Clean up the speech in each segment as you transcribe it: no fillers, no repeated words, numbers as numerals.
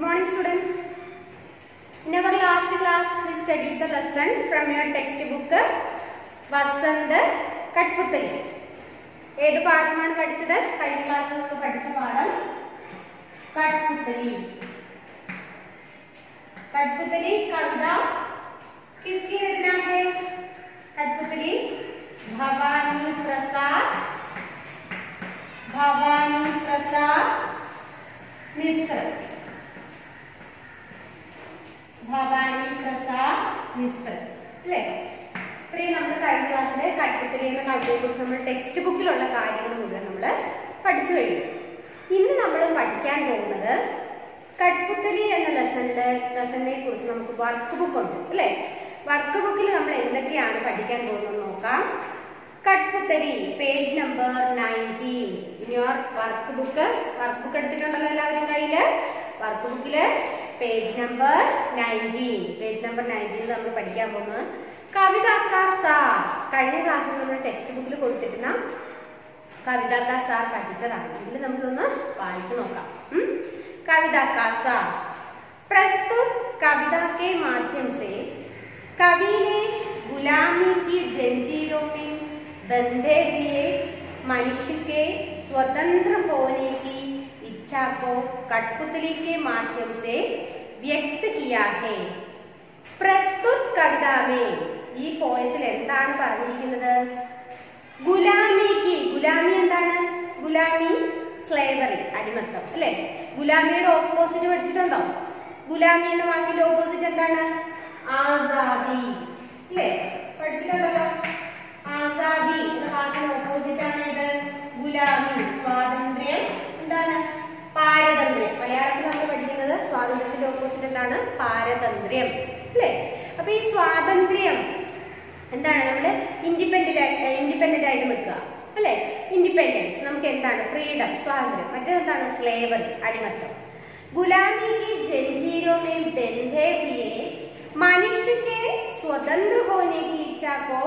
Good morning, students. In our last class, we studied the lesson from your textbook, Vasant Katputhali. ഏത് പാഠമാണ് പഠിച്ചത്? കഴിഞ്ഞ ക്ലാസ്സിൽ നമ്മൾ പഠിച്ച പാഠം കഠ്പുതലി. कठपुतली कविता किसकी रचना है? कठपुतली भवानी प्रसाद मिश्र. भवानी प्रसाद मिश्र अല്ലേ? ഇത്രയും നമ്മൾ കഴിഞ്ഞ ക്ലാസ്സിൽ കഠ്പുതലി എന്ന കവിതയെക്കുറിച്ച് നമ്മൾ ടെക്സ്റ്റ് ബുക്കിലുള്ള കാര്യങ്ങൾ മുഴുവൻ നമ്മൾ പഠിച്ചു കഴിഞ്ഞു. ഇന്ന് നമ്മൾ പഠിക്കാൻ പോകുന്നത് കഠ്പുതലി എന്ന ലെസണിനെ കുറിച്ച് നമുക്ക് വർക്ക് ബുക്ക് ഉണ്ട് അല്ലേ? വർക്ക് ബുക്കിൽ നമ്മൾ എന്തൊക്കെയാണ് പഠിക്കാൻ പോകുന്നത് നോക്കാം. Kathputli page number 19 in your workbook എടുത്തിട്ടുണ്ടല്ലോ എല്ലാവരും കയ്യില്. വർക്ക് ബുക്കില് പേജ് നമ്പർ 19 നമ്മൾ പഠിക്കാൻ പോകുന്നത് കവിത കാ സാർ. കഴിഞ്ഞ ക്ലാസ്സിൽ നമ്മൾ ടെക്സ്റ്റ് ബുക്കിൽ കൊടുത്തിരുന്ന കവിത കാ സാർ പഠിച്ചതാണ്. ഇതിൽ നമുക്കൊന്ന് വായിച്ചു നോക്കാം. कविता का सार. प्रस्तुत कविता के माध्यम से कवि ने गुलामी की जंजीरों में बंधे हुए मनुष्य के स्वतंत्र होने की इच्छा को कठपुतली के माध्यम से व्यक्त किया है. प्रस्तुत कविता में ഈ പോയത്തിൽ എന്താണ് പറഞ്ഞിരിക്കുന്നത്? ഗുലാമി എന്താണ്? ഗുലാമി സ്ലേവറി, അടിമത്തം അല്ലെ? ഗുലാമിയുടെ ഓപ്പോസിറ്റ് പഠിച്ചിട്ടുണ്ടോ? ഗുലാമി എന്ന വാക്കിന്റെ ഓപ്പോസിറ്റ് എന്താണ്? ആസാദി അല്ലെ? പഠിച്ചിട്ടുണ്ടല്ലോ. ആസാദി എന്ന വാക്കിന്റെ ഓപ്പോസിറ്റ് ആണ് ഇത് ഗുലാമി. സ്വാതന്ത്ര്യം എന്താണ്? പാരതന്ത്ര്യം. മലയാളത്തിൽ നമ്മൾ പഠിക്കുന്നത് സ്വാതന്ത്ര്യത്തിന്റെ ഓപ്പോസിറ്റ് എന്താണ്? പാരതന്ത്ര്യം അല്ലെ? അപ്പൊ ഈ സ്വാതന്ത്ര്യം എന്താണ്? നമ്മള് ഇൻഡിപെൻഡന്റ് ആയിട്ട് നിൽക്കുക അല്ലെ? इंडिपेंडेंस നമുക്ക് എന്താണ്? ഫ്രീഡം, സ്വാതന്ത്ര്യം. മറ്റേതെന്താണ്? സ്ലേവറി, അടിമത്തം. गुलामी की जंजीरों में बंधे हुए मनुष्य के स्वतंत्र होने की इच्छा को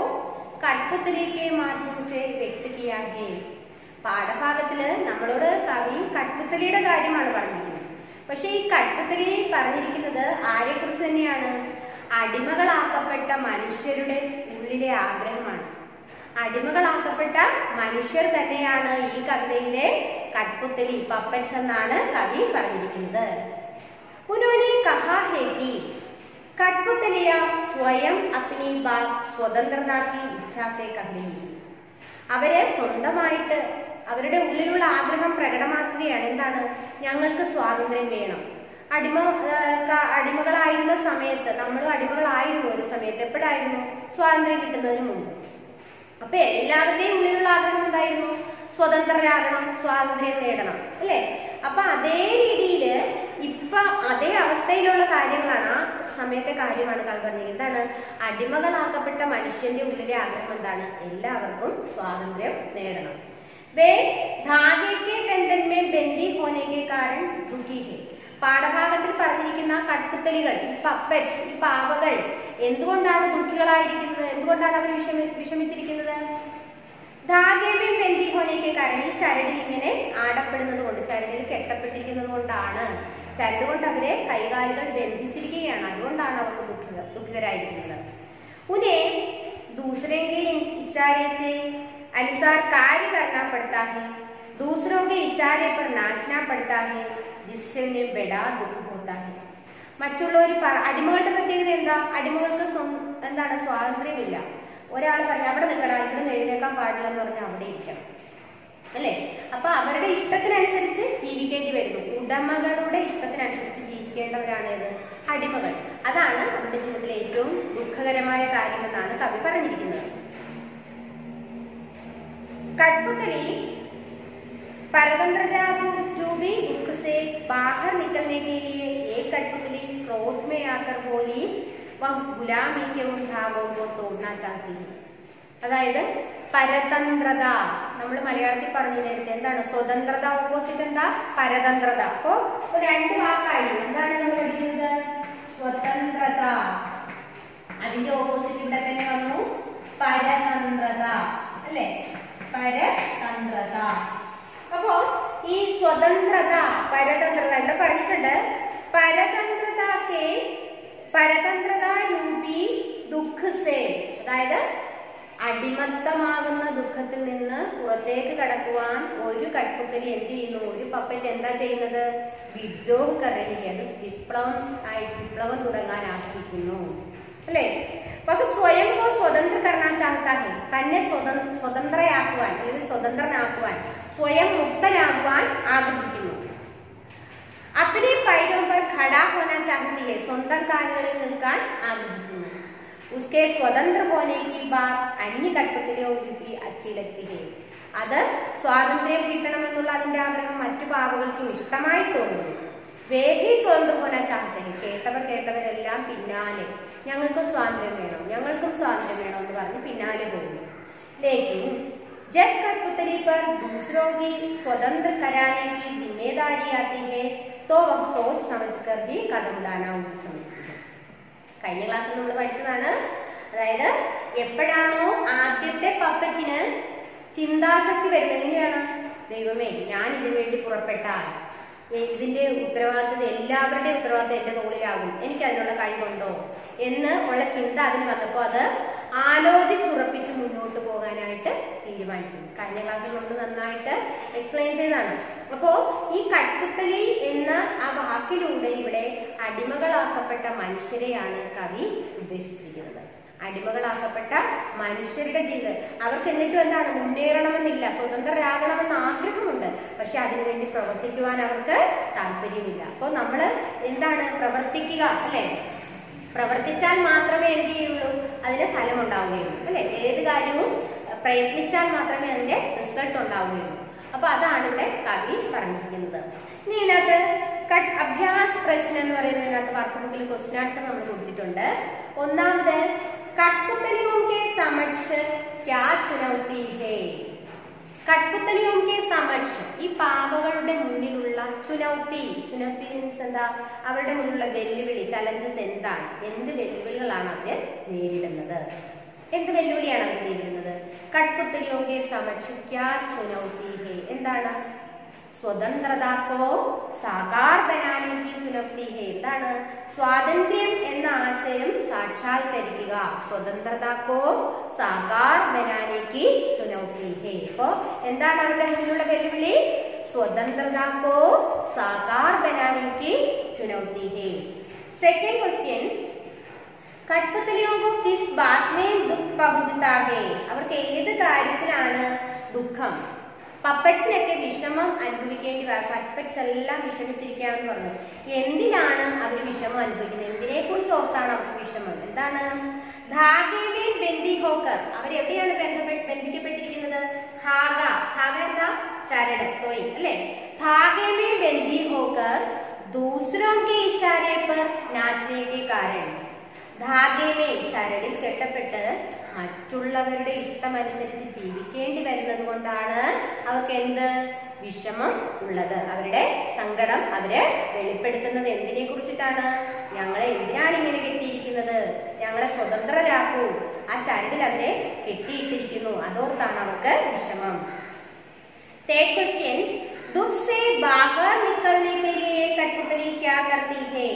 कठपुतली के माध्यम से व्यक्त किया है. പാഠഭാഗത്തില് നമ്മളോട് കവി കഠ്പുതലിയുടെ കാര്യമാണ് പറഞ്ഞിരിക്കുന്നത്. പക്ഷെ ഈ കഠ്പുതലി പറഞ്ഞിരിക്കുന്നത് ആരെ കുറിച്ച് തന്നെയാണ്? അടിമകളാക്കപ്പെട്ട മനുഷ്യരുടെ ഉള്ളിലെ ആഗ്രഹമാണ്. അടിമകളാക്കപ്പെട്ട മനുഷ്യർ തന്നെയാണ് ഈ കവിതയിലെ കഠ്പുതലി, പപ്പറ്റ്സ് എന്നാണ് കവി പറഞ്ഞിരിക്കുന്നത്. उन्होंने कहा है कि कठपुतलियां स्वयं अपनी बात स्वतंत्रता की इच्छा से कह रही है. അവരെ സ്വന്തമായിട്ട് അവരുടെ ഉള്ളിലുള്ള ആഗ്രഹം പ്രകടമാക്കുകയാണ്. എന്താണ്? ഞങ്ങൾക്ക് സ്വാതന്ത്ര്യം വേണം. അടിമകളായിരുന്ന സമയത്ത്, നമ്മൾ അടിമകളായിരുന്നു ഒരു സമയത്ത്. എപ്പോഴായിരുന്നു? സ്വാതന്ത്ര്യം കിട്ടുന്നതിന് മുമ്പ്. അപ്പൊ എല്ലാവരുടെയും ഉള്ളിലുള്ള ആഗ്രഹം എന്തായിരുന്നു? സ്വതന്ത്രരാകണം, സ്വാതന്ത്ര്യം നേടണം അല്ലെ? അപ്പൊ അതേ രീതിയിൽ ഇപ്പൊ അതേ അവസ്ഥയിലുള്ള കാര്യങ്ങളാണ്, ആ സമയത്തെ കാര്യമാണ് കവി പറഞ്ഞത്. എന്താണ്? അടിമകളാക്കപ്പെട്ട മനുഷ്യന്റെ ഉള്ളിലെ ആഗ്രഹം എന്താണ്? എല്ലാവർക്കും സ്വാതന്ത്ര്യം നേടണം. വേ ധാഗെ കെ ബന്ധൻ മേ ബന്ദി ഹോനെ കെ കാരൺ ദുഃഖി ഹെ. പാഠഭാഗത്തിൽ പറഞ്ഞിരിക്കുന്ന കഠ്പുതലികൾ, ഈ പപ്പറ്റ്സ്, ഈ പാവകൾ എന്തുകൊണ്ടാണ് ദുഃഖികളായിരിക്കുന്നത്? എന്തുകൊണ്ടാണ് അവർ വിഷമിച്ചിരിക്കുന്നത്? ധാഗേമേ ബന്ദി ഹോനേക്ക് കാരണം ഈ ചരടിൽ ഇങ്ങനെ ആടപ്പെടുന്നത് കൊണ്ട്, ചരടിൽ കെട്ടപ്പെട്ടിരിക്കുന്നത് കൊണ്ടാണ്. ചരട് കൊണ്ട് അവരെ കൈകാലുകൾ ബന്ധിച്ചിരിക്കുകയാണ്. അതുകൊണ്ടാണ് അവർക്ക് ദുഃഖിതരായിരിക്കുന്നത്. ഉനെ दूसरे के इशारे से अनुसार कार्य करना पड़ता है, दूसरों के इशारे पर नाचना पड़ता है, जिससे उन्हें बड़ा दुख होता है. മറ്റുള്ളവർ അടിമകളുടെ പ്രത്യേകത എന്താ? അടിമകൾക്ക് എന്താണ്? സ്വാതന്ത്ര്യമില്ല. ഒരാൾ പറഞ്ഞ അവിടെ നിൽക്കണം, ഇവിടെ എഴുന്നേക്കാൻ പാടില്ല എന്ന് പറഞ്ഞാൽ അവിടെ ഇരിക്കണം അല്ലെ? അപ്പൊ അവരുടെ ഇഷ്ടത്തിനനുസരിച്ച് ജീവിക്കേണ്ടി വരുന്നു. ഉടമകളുടെ ഇഷ്ടത്തിനനുസരിച്ച് ജീവിക്കേണ്ടവരാണ് ഇത് അടിമകൾ. അതാണ് അവരുടെ ജീവിതത്തിലെ ഏറ്റവും ദുഃഖകരമായ കാര്യമെന്നാണ് കവി പറഞ്ഞിരിക്കുന്നത്. कठपुतली परतंत्र रूपी दुख से बाहर निकलने के लिए एक कठपुतली क्रोध में आकर बोली वह गुलामी के उन भावों को तोड़ना चाहती है. അതായത് പരതന്ത്രത നമ്മൾ മലയാളത്തിൽ പറഞ്ഞു നേരത്തെ. എന്താണ് സ്വതന്ത്രത? ഓപ്പോസിറ്റ് എന്താ? പരതന്ത്രത. അപ്പോ രണ്ട് വാക്കായി. എന്താണ് നമ്മൾ പഠിക്കുന്നത്? സ്വതന്ത്രത. അതിന്റെ ഓപ്പോസിറ്റ് ഇവിടെ തന്നെ വന്നു പരതന്ത്രത അല്ലെ? പരതന്ത്രത. അപ്പോ ഈ സ്വതന്ത്രത, പരതന്ത്രത ഇവിടെ പറഞ്ഞിട്ടുണ്ട്. പരതന്ത്രതാ രൂപി ദുഃഖ സേ, അതായത് അടിമത്തമാകുന്ന ദുഃഖത്തിൽ നിന്ന് പുറത്തേക്ക് കടക്കുവാൻ ഒരു കഠ്പുത്തലി എന്ത് ചെയ്യുന്നു, ഒരു പപ്പറ്റ് എന്താ ചെയ്യുന്നത്, വിദ്രോഹ കരണിക്ക്, അത് വിപ്ലവം തുടങ്ങാൻ ആഗ്രഹിക്കുന്നു അല്ലേ. അപ്പൊ സ്വയം സ്വതന്ത്ര കർണാൻ ചാഹത്താഹെ, തന്നെ സ്വതന്ത്രയാക്കുവാൻ അല്ലെങ്കിൽ സ്വതന്ത്രനാക്കുവാൻ, സ്വയം മുക്തനാകുവാൻ ആഗ്രഹിക്കുന്നു. अपने पैरों पर खड़ा होना चाहती है, സ്വന്തം കാലുകളിൽ നിൽക്കാൻ ആഗ്രഹിക്കുന്നു. उसके स्वतंत्र होने की बात अन्य कठपुतलियों की अच्छी लगती है, അത് സ്വാതന്ത്ര്യം കിട്ടണമെന്നുള്ള അതിന്റെ ആഗ്രഹം മറ്റു പാവകൾക്കും ഇഷ്ടമായി തോന്നുന്നു. वे भी स्वतंत्र होना चाहते हैं, കേട്ടവരെല്ലാം പിന്നാലെ ഞങ്ങൾക്കും സ്വാതന്ത്ര്യം വേണം, ഞങ്ങൾക്കും സ്വാതന്ത്ര്യം വേണം എന്ന് പറഞ്ഞ് പിന്നാലെ പോകുന്നു. लेकिन जब कठपुतली पर दूसरों की स्वतंत्र कराने की जिम्मेदारी आती है तो वह सोच समझकर ही कदम उठाना समझती है. കഴിഞ്ഞ ക്ലാസ്സിൽ നമ്മൾ പഠിച്ചതാണ്. അതായത് എപ്പോഴാണോ ആദ്യത്തെ പപ്പറ്റിന് ചിന്താശക്തി വരുന്നത്, എങ്ങനെയാണ്, ദൈവമേ ഞാൻ ഇതിനു വേണ്ടി പുറപ്പെട്ടാൽ ഇതിന്റെ ഉത്തരവാദിത്തം, എല്ലാവരുടെയും ഉത്തരവാദിത്തം എന്റെ തോളിലാകും, എനിക്ക് അതിനുള്ള കഴിവുണ്ടോ എന്ന് ഉള്ള ചിന്ത അതിന് വന്നപ്പോൾ അത് ആലോചിച്ചുറപ്പിച്ച് മുന്നോട്ട് പോകാനായിട്ട് തീരുമാനിക്കുന്നു. കഴിഞ്ഞ ക്ലാസ്സിൽ നമ്മൾ നന്നായിട്ട് എക്സ്പ്ലെയിൻ ചെയ്തതാണ്. അപ്പോ ഈ കഠ്പുത്തലി എന്ന ആ വാക്കിലൂടെ ഇവിടെ അടിമകളാക്കപ്പെട്ട മനുഷ്യരെയാണ് കവി ഉദ്ദേശിച്ചിരിക്കുന്നത്. അടിമകളാക്കപ്പെട്ട മനുഷ്യരുടെ ജീവിതം, അവർക്ക് എന്നിട്ടും എന്താണ്, മുന്നേറണമെന്നില്ല, സ്വതന്ത്രരാകണമെന്ന് ആഗ്രഹമുണ്ട്, പക്ഷെ അതിനുവേണ്ടി പ്രവർത്തിക്കുവാൻ അവർക്ക് താല്പര്യമില്ല. അപ്പോൾ നമ്മൾ എന്താണ് പ്രവർത്തിക്കുക അല്ലെ, പ്രവർത്തിച്ചാൽ മാത്രമേ എന്ത് ചെയ്യുള്ളൂ, അതിന് ഫലം ഉണ്ടാവുകയുള്ളൂ അല്ലെ. ഏത് കാര്യവും പ്രയത്നിച്ചാൽ മാത്രമേ അതിന്റെ റിസൾട്ട് ഉണ്ടാവുകയുള്ളൂ. അപ്പൊ അതാണ് ഇവിടെ കവി പറഞ്ഞിരിക്കുന്നത്. ഇനി ഇതിനകത്ത് അഭ്യാസ് പ്രശ്നം എന്ന് പറയുന്നതിനകത്ത് വർക്ക് ബുക്കിൽ ക്വസ്റ്റ്യൻ ആൻസർ നമ്മൾ കൊടുത്തിട്ടുണ്ട്. ഒന്നാമത് കഠ്പുത്തലിയോं के समक्ष क्या चुनौती है, കഠ്പുത്തലിയോं के समक्ष ഈ പാവകളുടെ മുന്നിലുള്ള ചുനൗത്തി മീൻസ് എന്താ, അവരുടെ മുന്നിലുള്ള വെല്ലുവിളി, ചലഞ്ചസ് എന്താണ്, എന്ത് വെല്ലുവിളികളാണ് അവര് നേരിടുന്നത്, എന്ത് വെല്ലുവിളിയാണ് അവർ നേരിടുന്നത്. കഠ്പുത്തലിയോं के समक्ष क्या चुनौती है, എന്താണ്, സ്വതന്ത്രത കോ സാകാർ ബനാനെ കി ചുനൗത്തി ഹേ, എന്താണ്, സ്വാതന്ത്ര്യം എന്ന ആശയം സാക്ഷാത്കരിക്കുക, സ്വതന്ത്രത കോ സാകാർ ബനാനെ കി ചുനൗത്തി ഹേ. അപ്പോ എന്താണ് അവരുടെ മുന്നിലുള്ള വെല്ലുവിളി, സ്വതന്ത്രത കോ സാകാർ ബനാനെ കി ചുനൗത്തി ഹേ. സെക്കൻഡ് ക്വസ്റ്റ്യൻ, കഠ്പുത്തലിയോं को किस बात में दुख पहुंचता है, അവർക്ക് ഏത് കാര്യത്തിലാണ് ദുഃഖം. പപ്പറ്റ്സിനൊക്കെ വിഷമം അനുഭവിക്കേണ്ടി വരും, പപ്പറ്റ്സ് എല്ലാം വിഷമിച്ചിരിക്കുകയാണെന്ന് പറഞ്ഞു. എന്തിനാണ് അവർ വിഷമം അനുഭവിക്കുന്നത്, എന്തിനെ കുറിച്ച് ഓർത്താണ് അവർക്ക് വിഷമം, എന്താണ്, ധാഗേമേ ബന്ദി ഹോക്കർ, അവരെവിടെയാണ് ബന്ധിക്കപ്പെട്ടിരിക്കുന്നത്, ധാഗ എന്താ, ചരട്, തൊയ് അല്ലെ. ധാഗേമേ ബന്ദി ഹോക്കർ ദൂസരോं के इशारे पर नाचने के कारण, ധാഗേമേ ചരടിൽ കെട്ടപ്പെട്ട് മറ്റുള്ളവരുടെ ഇഷ്ടമനുസരിച്ച് ജീവിക്കേണ്ടി വരുന്നത് കൊണ്ടാണ് അവർക്ക് എന്ത് വിഷമം ഉള്ളത്, അവരുടെ സങ്കടം അവര് വെളിപ്പെടുത്തുന്നത് എന്തിനെ കുറിച്ചിട്ടാണ്, ഞങ്ങളെ എന്തിനാണ് ഇങ്ങനെ കെട്ടിയിരിക്കുന്നത്, ഞങ്ങളെ സ്വതന്ത്രരാക്കൂ, ആ ചരടിൽ അവരെ കെട്ടിയിട്ടിരിക്കുന്നു, അതോർത്താണ് അവർക്ക് വിഷമം. തേർഡ് ക്വസ്റ്റ്യൻ, ദുഃഖ് സേ ബാഹർ നിക്കൽനെ കെ ലിയേ കഠ്പുതലി ക്യാ കർത്തി ഹേ,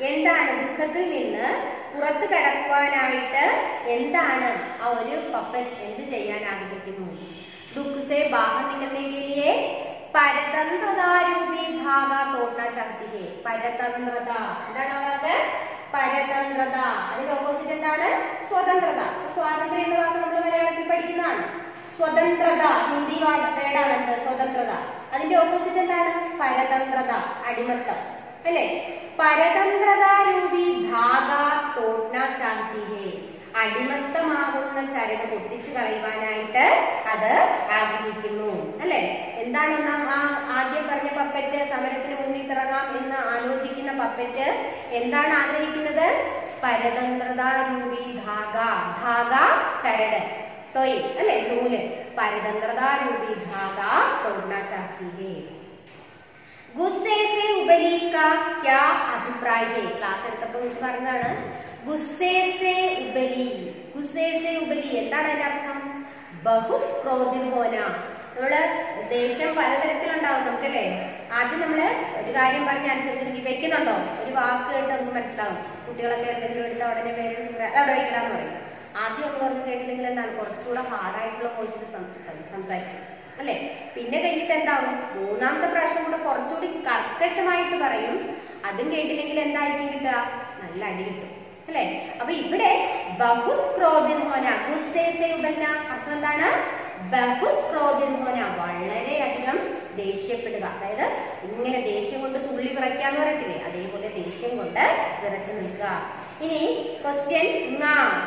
എന്താണ് ദുഃഖത്തിൽ നിന്ന് പുറത്തു കടക്കുവാനായിട്ട് എന്താണ് ആ ഒരു പപ്പറ്റ് എന്ത് ചെയ്യാൻ ആഗ്രഹിക്കുന്നു. ദുഃഖ് സേ ബാഹർ നിക്കൽനെ കെ ലിയേ പരതന്ത്രതാ രൂപി ധാഗ തോടനാ ചാഹത്തി ഹേ. പരതന്ത്രത എന്താണ് ആ വാക്ക്, പരതന്ത്രത, അതിന്റെ ഓപ്പോസിറ്റ് എന്താണ്, സ്വതന്ത്രത. സ്വാതന്ത്ര്യം എന്ന വാക്ക് നമ്മൾ മലയാളത്തിൽ പഠിക്കുന്നതാണ്. സ്വതന്ത്രത ഹിന്ദി വേർഡാണ് എന്ത്, സ്വതന്ത്രത. അതിന്റെ ഓപ്പോസിറ്റ് എന്താണ്, പരതന്ത്രത, അടിമത്തം അല്ലെ. പരതന്ത്രതാ രൂപി ധാഗ തോടനാ ചാഹത്തി ഹേ, അടിമത്തമാകുന്ന ചരട് പൊട്ടിച്ചു കളയുവാനായിട്ട് അത് ആഗ്രഹിക്കുന്നു അല്ലെ. എന്താണ് ആദ്യം പറഞ്ഞ പപ്പറ്റ്, സമരത്തിന് മുന്നിട്ടിറങ്ങാം എന്ന് ആലോചിക്കുന്ന പപ്പറ്റ് എന്താണ് ആഗ്രഹിക്കുന്നത്, പരതന്ത്രതാ രൂപി ധാഗ, ചരട്, ടോയ് അല്ലെ, നൂല്, പരതന്ത്രതാ രൂപി ധാഗ തോടനാ ചാഹത്തി ഹേ. ഗുസ്സേ സേ ഉബലി കാ ക്യാ അഭിപ്രായ ഹേ, ക്ലാസ് എടുത്തപ്പോൾ മിസ് പറഞ്ഞതാണ് ഗുസ്സേ സേ ഉബലി. ഗുസ്സേ സേ ഉബലി എന്താണ് അതിന്റെ അർത്ഥം, ബഹുത് ക്രോധിത് ഹോന, നമ്മള് ദേഷ്യം പലതരത്തിലുണ്ടാവും നമുക്കല്ലേ. ആദ്യം നമ്മള് ഒരു കാര്യം പറഞ്ഞനുസരിച്ച് വെക്കുന്നുണ്ടോ, ഒരു വാക്ക് കേട്ട് നമുക്ക് മനസ്സിലാവും. കുട്ടികളൊക്കെ എന്തെങ്കിലും എടുത്ത ഉടനെ പേരൻസ് അവിടെ വെക്കലാന്ന് പറയും. ആദ്യം ഒന്ന് പറഞ്ഞു കേട്ടില്ലെങ്കിൽ എന്താണ് കുറച്ചുകൂടെ ഹാർഡായിട്ടുള്ള വോയിസിൽ സംസാരിക്കും അല്ലെ. പിന്നെ കഴിഞ്ഞിട്ട് എന്താവും, മൂന്നാമത്തെ പ്രാവശ്യം കൂടെ കുറച്ചുകൂടി കർക്കശമായിട്ട് പറയും. അതും കേട്ടില്ലെങ്കിൽ എന്തായിരിക്കും കിട്ടുക, നല്ല അടി കിട്ടും അല്ലെ. അപ്പൊ ഇവിടെ ബഹുത് ക്രോധിത് ഹോന, ഗുസ്സേ സേ ഉബൽന അർത്ഥം എന്താണ്, ബഹുത് ക്രോധിത് ഹോന വളരെയധികം ദേഷ്യപ്പെടുക. അതായത് ഇങ്ങനെ ദേഷ്യം കൊണ്ട് തുള്ളി വിറയ്ക്കാന്ന് പറയത്തില്ലേ, അതേപോലെ ദേഷ്യം കൊണ്ട് വിറച്ചു നിൽക്കുക. ഇനി ക്വസ്റ്റ്യൻ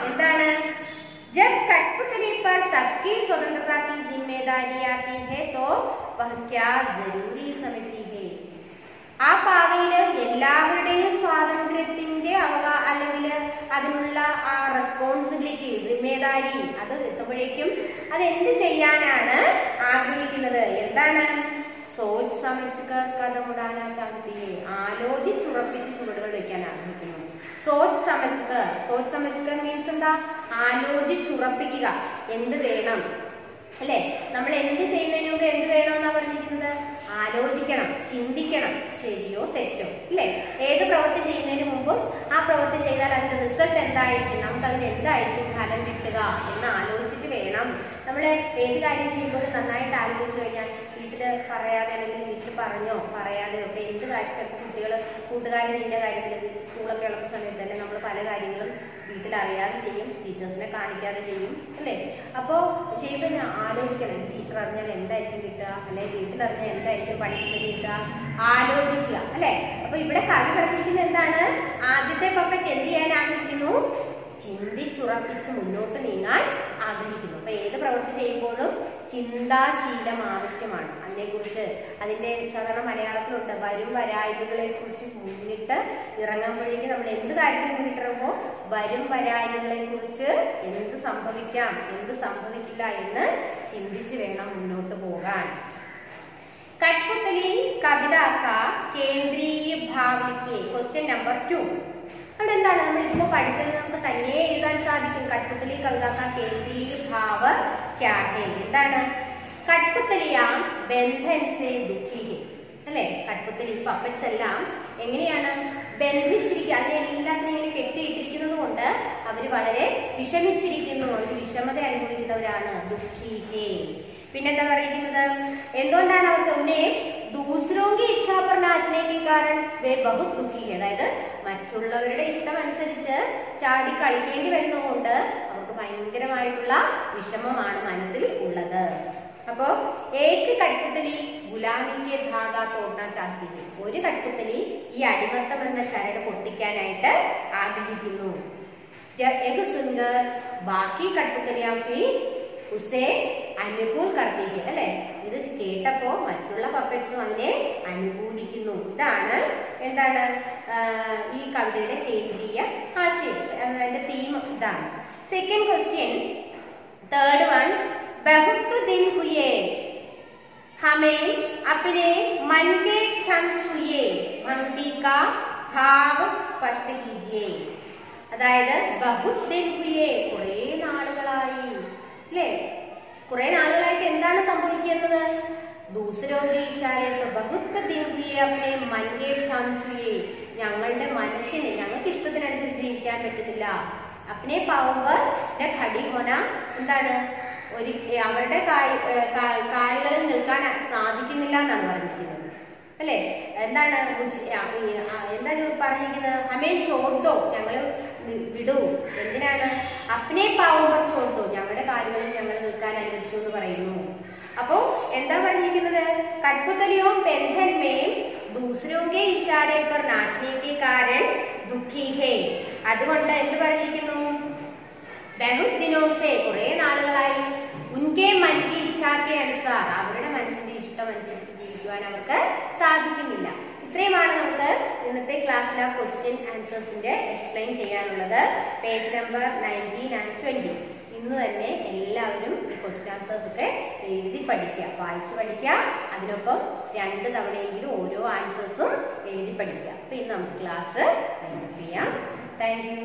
എന്താണ്, जब कठपुतली पर सबकी स्वतंत्रता की जिम्मेदारी आती है तो वह क्या जरूरी समझती है. ആ പാവയില് എല്ലാവരുടെയും സ്വാതന്ത്ര്യത്തിന്റെ അല്ലെങ്കിൽ അതിനുള്ള ആ റെസ്പോൺസിബിലിറ്റി ജിമ്മേദാരി അത് എത്തുമ്പോഴേക്കും അത് എന്ത് ചെയ്യാനാണ് ആഗ്രഹിക്കുന്നത്, എന്താണ്, സോച്ച് സമച്ച് കഥമുടാനാ ചാഹത്തിയെ, ആലോചിച്ചുറപ്പിച്ച് ചുവടുകൾ വെക്കാൻ ആഗ്രഹിക്കുന്നു. സോച്ച് സമച്ച് മീൻസ് എന്താ, ആലോചിച്ചുറപ്പിക്കുക എന്ത് വേണം അല്ലെ. നമ്മൾ എന്ത് ചെയ്യുന്നതിന് മുമ്പ് എന്ത് വേണമെന്നാ പറഞ്ഞിരിക്കുന്നത്, ആലോചിക്കണം, ചിന്തിക്കണം, ശരിയോ തെറ്റോ അല്ലെ. ഏത് പ്രവൃത്തി ചെയ്യുന്നതിന് മുമ്പും ആ പ്രവൃത്തി ചെയ്താൽ അതിന്റെ റിസൾട്ട് എന്തായിരിക്കും, നമുക്ക് അതിന് എന്തായിരിക്കും ഫലം കിട്ടുക എന്ന് ആലോചിച്ചിട്ട് വേണം. നമ്മൾ ഏത് കാര്യം ചെയ്യുമ്പോഴും നന്നായിട്ട് ആലോചിച്ചു കഴിഞ്ഞാൽ വീട്ടില് പറയാതെ അല്ലെങ്കിൽ വീട്ടിൽ പറഞ്ഞോ പറയാതെയോ ഒക്കെ എന്ത് കാര്യം, ചിലപ്പോൾ കുട്ടികൾ കൂട്ടുകാരൻ ഇന്ന കാര്യത്തിൽ സ്കൂളൊക്കെ ഉള്ള സമയത്ത് തന്നെ നമ്മൾ പല കാര്യങ്ങളും വീട്ടിൽ അറിയാതെ ചെയ്യും, ടീച്ചേഴ്സിനെ കാണിക്കാതെ ചെയ്യും അല്ലേ. അപ്പോൾ ചെയ്യുമ്പോൾ ഞാൻ ആലോചിക്കണം, ടീച്ചർ അറിഞ്ഞാൽ എന്തായിരിക്കും കിട്ടുക, അല്ലെങ്കിൽ വീട്ടിൽ അറിഞ്ഞാൽ എന്തായിരിക്കും പണിഷ്മെന്റ് കിട്ടുക, ആലോചിക്കുക അല്ലെ. അപ്പൊ ഇവിടെ കവി പറഞ്ഞിരിക്കുന്നത് എന്താണ്, ആദ്യത്തെ പപ്പയ്ക്ക് എന്ത് ചെയ്യാൻ ആഗ്രഹിക്കുന്നു, ചിന്തിച്ചുറപ്പിച്ച് മുന്നോട്ട് നീങ്ങാൻ ആഗ്രഹിക്കുന്നു. അപ്പൊ ഏത് പ്രവൃത്തി ചെയ്യുമ്പോഴും ചിന്താശീലം ആവശ്യമാണ്. അതിനെക്കുറിച്ച് അതിന്റെ സാധാരണ മലയാളത്തിലുണ്ട്, വരും വരായ്മകളെ കുറിച്ച് മുന്നിട്ട് ഇറങ്ങുമ്പോഴേക്കും നമ്മൾ എന്ത് കാര്യത്തിന് മുന്നിട്ടിറങ്ങുമ്പോൾ വരും വരായ്മകളെ കുറിച്ച് എന്ത് സംഭവിക്കാം എന്ത് സംഭവിക്കില്ല എന്ന് ചിന്തിച്ച് വേണം മുന്നോട്ട് പോകാൻ. കഠ്പുതലി കവിത കാ കേന്ദ്രീയ ഭാവ് ലിഖിയേ. Question number 2. അവിടെ എന്താണ് നമ്മളിപ്പോ പഠിച്ചത്, നമുക്ക് തനിയെ എഴുതാൻ സാധിക്കും. കഠ്പുതലി കവിത കാ കേന്ദ്രീയ ഭാവ് ക്യാ ഹേ, എന്താണ്, കഠ്പുതലിയാം ബന്ധൻ സേ ദുഃഖി ഹേ അല്ലെ. കഠ്പുതലി പപ്പറ്റ്സ് എല്ലാം എങ്ങനെയാണ് ബന്ധിച്ചിരിക്കുക, അതിനെ എല്ലാത്തിനും ഇങ്ങനെ കെട്ടിയിട്ടിരിക്കുന്നത് കൊണ്ട് അവര് വളരെ വിഷമിച്ചിരിക്കുന്നു, അവര് വിഷമത അനുഭവിക്കുന്നവരാണ്, ദുഃഖി ഹേ. പിന്നെന്താ പറയുന്നത്, എന്തുകൊണ്ടാണ് അവർക്ക് ഉന്നെ ദൂസരോങ്കി ഇച്ഛാ പർ നാച്നെ കെ കാരണം വേ ബഹുത് ദുഃഖി ഹേ. അതായത് മറ്റുള്ളവരുടെ ഇഷ്ടം അനുസരിച്ച് ചാടി കളിക്കേണ്ടി വരുന്നതുകൊണ്ട് അവർക്ക് ഭയങ്കരമായിട്ടുള്ള വിഷമമാണ് മനസ്സിൽ ഉള്ളത്. അപ്പോ ഏക് കഠ്പുതലി ഗുലാമിക്ക് ധാഗ തോടാൻ ചാഹത്തി, ഒരു കഠ്പുതലി ഈ അടിമത്തം എന്ന ചരട് പൊട്ടിക്കാനായിട്ട് ആഗ്രഹിക്കുന്നു. ഏക് സുന്ദർ ബാക്കി കഠ്പുതലിയാ ഉസേ അനുകൂൽ കർത്തിക്ക് അല്ലെ. ഇത് കേട്ടപ്പോ മറ്റുള്ള പപ്പറ്റ്സും അതിനെ അനുകൂലിക്കുന്നു. ഇതാണ് എന്താണ് ഈ കവിതയുടെ കേന്ദ്രീയ ആശയം, അതിന്റെ തീം ഇതാണ്. സെക്കൻഡ് ക്വസ്റ്റ്യൻ, തേർഡ് വൺ, बहुत दिन हुए हमें अपने मन के छंद छुए भक्ति का भाव स्पष्ट कीजिए. അതായത് ബഹുത് ദിൻ ഹുയേ, കുറെ നാളുകളായി അല്ലേ. കുറെ നാളുകളായിട്ട് എന്താണ് സംഭവിക്കുന്നത്, ദൂസരോന്റെ ഇഷാരയിൽ ബഹുത് ദിൻ ഹുയേ അപ്നെ മൻ കെ ഛന്ദ് ഛുയേ, ഞങ്ങളുടെ മനസ്സിന് ഞങ്ങൾക്ക് ഇഷ്ടത്തിനനുസരിച്ച് ജീവിക്കാൻ പറ്റുന്നില്ല. അപ്നെ പാവുമ്പർ ഘടി ഹോന, എന്താണ് അവരുടെ കാലുകളിൽ നിൽക്കാൻ സാധിക്കുന്നില്ല എന്നാണ് പറഞ്ഞിരിക്കുന്നത് അല്ലെ. എന്താണ് എന്താ പറഞ്ഞിരിക്കുന്നത്, ഹമേ ചോർത്തോ, ഞങ്ങള് വിടൂ, എന്തിനാണ്, അപ്നെ പാവുമ്പർ ചോർത്തോ, ഞങ്ങളുടെ കാലുകളിൽ ഞങ്ങൾ നിൽക്കാൻ അനുവദിക്കൂ എന്ന് പറയുന്നു. അപ്പോ എന്താ പറഞ്ഞിരിക്കുന്നത്, കഠ്പുതലിയോ ബന്ധന്മേം ദൂസരോങ്കെ ഇഷാരെ പർ നാച്നെ കെ കാരണം ദുഃഖി ഹേ. അതുകൊണ്ട് എന്ത് പറഞ്ഞിരിക്കുന്നു, ബഹുത് ദിനോ സേ, കുറെ നാളുകളായി, ഉൻകെ മൻ കി ഇച്ഛാ കെ അനുസാർ, അവരുടെ മനസ്സിന്റെ ഇഷ്ടം അനുസരിച്ച് ജീവിക്കുവാൻ അവർക്ക് സാധിക്കുന്നില്ല. ഇത്രയുമാണ് നമുക്ക് ഇന്നത്തെ ക്ലാസ്സിലെ ക്വസ്റ്റ്യൻ ആൻസേഴ്സിന്റെ എക്സ്പ്ലെയിൻ ചെയ്യാനുള്ളത്. Page number 19 and 20. ഇന്ന് തന്നെ എല്ലാവരും ഈ ക്വസ്റ്റ്യൻ ആൻസേഴ്സ് ഒക്കെ എഴുതി പഠിക്കുക, വായിച്ചു പഠിക്കുക. അതിനൊപ്പം 2 തവണയെങ്കിലും ഓരോ ആൻസേഴ്സും എഴുതി പഠിക്കുക. അപ്പൊ ഇന്ന് നമുക്ക് ക്ലാസ് ചെയ്യാം. Thank you.